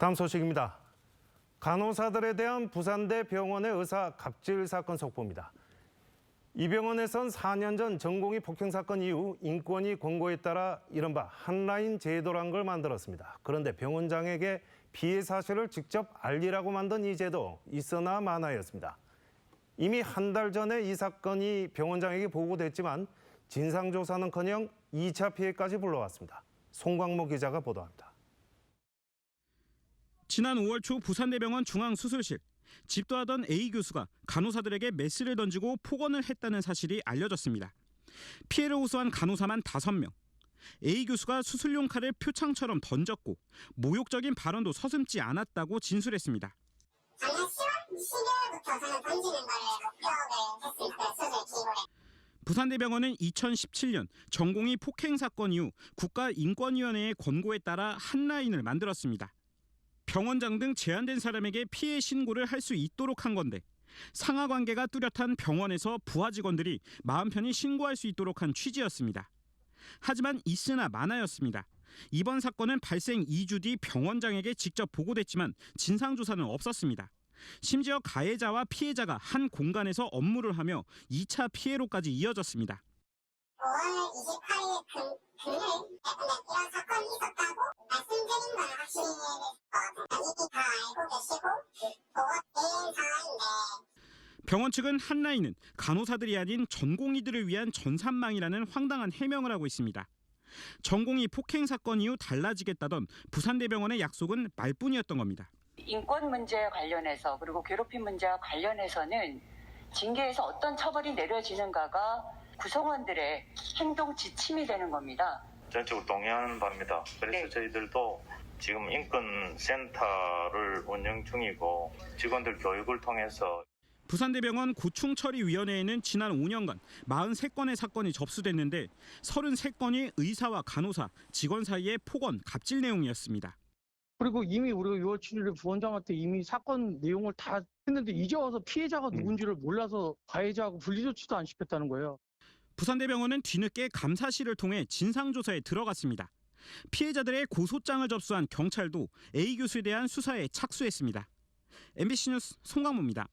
다음 소식입니다. 간호사들에 대한 부산대 병원의 의사 갑질 사건 속보입니다. 이 병원에선 4년 전 전공의 폭행 사건 이후 인권위 권고에 따라 이른바 한라인 제도란 걸 만들었습니다. 그런데 병원장에게 피해 사실을 직접 알리라고 만든 이 제도 있으나 마나였습니다. 이미 한 달 전에 이 사건이 병원장에게 보고됐지만 진상조사는커녕 2차 피해까지 불러왔습니다. 송광모 기자가 보도합니다. 지난 5월 초 부산대병원 중앙수술실, 집도하던 A 교수가 간호사들에게 메스를 던지고 폭언을 했다는 사실이 알려졌습니다. 피해를 호소한 간호사만 5명. A 교수가 수술용 칼을 표창처럼 던졌고 모욕적인 발언도 서슴지 않았다고 진술했습니다. 작년 10월 12월부터 저는 던지는 거를 목격을 했을 때 수술 기구를. 부산대병원은 2017년 전공의 폭행 사건 이후 국가인권위원회의 권고에 따라 한라인을 만들었습니다. 병원장 등 제한된 사람에게 피해 신고를 할 수 있도록 한 건데 상하 관계가 뚜렷한 병원에서 부하 직원들이 마음 편히 신고할 수 있도록 한 취지였습니다. 하지만 있으나 마나였습니다. 이번 사건은 발생 2주 뒤 병원장에게 직접 보고됐지만 진상조사는 없었습니다. 심지어 가해자와 피해자가 한 공간에서 업무를 하며 2차 피해로까지 이어졌습니다. 5월 28일 금요일 이런 사건이 있었다고 말씀드린 건 확실히 이미 다 알고 계시고 보고된 상황인데. 병원 측은 한라인은 간호사들이 아닌 전공의들을 위한 전산망이라는 황당한 해명을 하고 있습니다. 전공의 폭행 사건 이후 달라지겠다던 부산대병원의 약속은 말뿐이었던 겁니다. 인권 문제와 관련해서 그리고 괴롭힘 문제와 관련해서는 징계에서 어떤 처벌이 내려지는가가 구성원들의 행동 지침이 되는 겁니다. 전적으로 동의하는 바입니다. 그래서 저희들도 지금 인권센터를 운영 중이고 직원들 교육을 통해서 부산대병원 고충처리위원회에는 지난 5년간 43건의 사건이 접수됐는데 33건이 의사와 간호사, 직원 사이의 폭언, 갑질 내용이었습니다. 그리고 이미 우리가 6월 7일에 부원장한테 이미 사건 내용을 다 했는데 이제 와서 피해자가 누군지를 몰라서 가해자하고 분리조치도 안 시켰다는 거예요. 부산대병원은 뒤늦게 감사실을 통해 진상조사에 들어갔습니다. 피해자들의 고소장을 접수한 경찰도 A 교수에 대한 수사에 착수했습니다. MBC 뉴스 송광모입니다.